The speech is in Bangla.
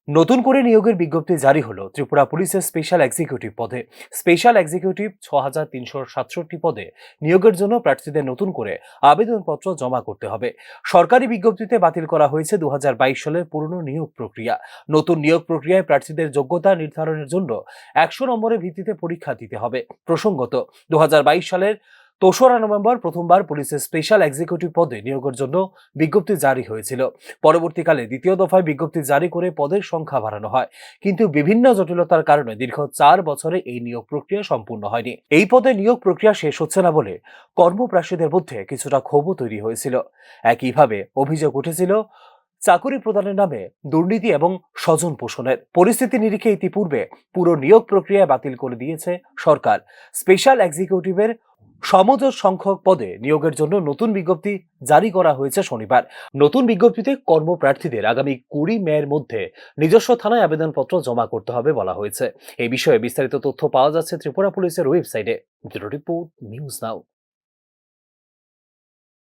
নতুন করে নিয়োগের বিজ্ঞপ্তি জারি হলো ত্রিপুরা পুলিশের স্পেশাল এক্সিকিউটিভ পদে। স্পেশাল এক্সিকিউটিভ ৬,৩৬৭ পদে নিয়োগের জন্য প্রার্থীদের নতুন করে আবেদনপত্র জমা করতে হবে। সরকারি বিজ্ঞপ্তিতে বাতিল করা হয়েছে ২০২২ সালের পুরনো নিয়োগ প্রক্রিয়া। নতুন নিয়োগ প্রক্রিয়ায় প্রার্থীদের যোগ্যতা নির্ধারণের জন্য ১০০ নম্বরের ভিত্তিতে পরীক্ষা দিতে হবে। প্রসঙ্গত, ২০২২ সালের ৩রা নভেম্বর প্রথমবার পুলিশের স্পেশাল এক্সিকিউটিভ পদে নিয়োগের জন্য বিজ্ঞপ্তি জারি হয়েছিল। পরবর্তীকালে দ্বিতীয় দফায় বিজ্ঞপ্তি জারি করে পদের সংখ্যা বাড়ানো হয়, কিন্তু বিভিন্ন জটিলতার কারণে দীর্ঘ ৪ বছরে এই নিয়োগ প্রক্রিয়া সম্পূর্ণ হয়নি। এই পদে নিয়োগ প্রক্রিয়া শেষ হচ্ছে না বলে কর্মপ্রার্থীদের মধ্যে কিছুটা ক্ষোভও তৈরি হয়েছিল। একইভাবে অভিযোগ উঠেছিল চাকুরি প্রদানের নামে দুর্নীতি এবং স্বজন পোষণের। পরিস্থিতি নিরিখে ইতিপূর্বে পুরো নিয়োগ প্রক্রিয়া বাতিল করে দিয়েছে সরকার। স্পেশাল এক্সিকিউটিভের সমজোট সংখ্যক পদে নিয়োগের জন্য নতুন বিজ্ঞপ্তি জারি করা হয়েছে শনিবার। নতুন বিজ্ঞপ্তিতে কর্মপ্রার্থীদের আগামী ২০ মের মধ্যে নিজস্ব থানায় আবেদনপত্র জমা করতে হবে বলা হয়েছে। এই বিষয়ে বিস্তারিত তথ্য পাওয়া যাচ্ছে ত্রিপুরা পুলিশের ওয়েবসাইটে। Bureau report, news now.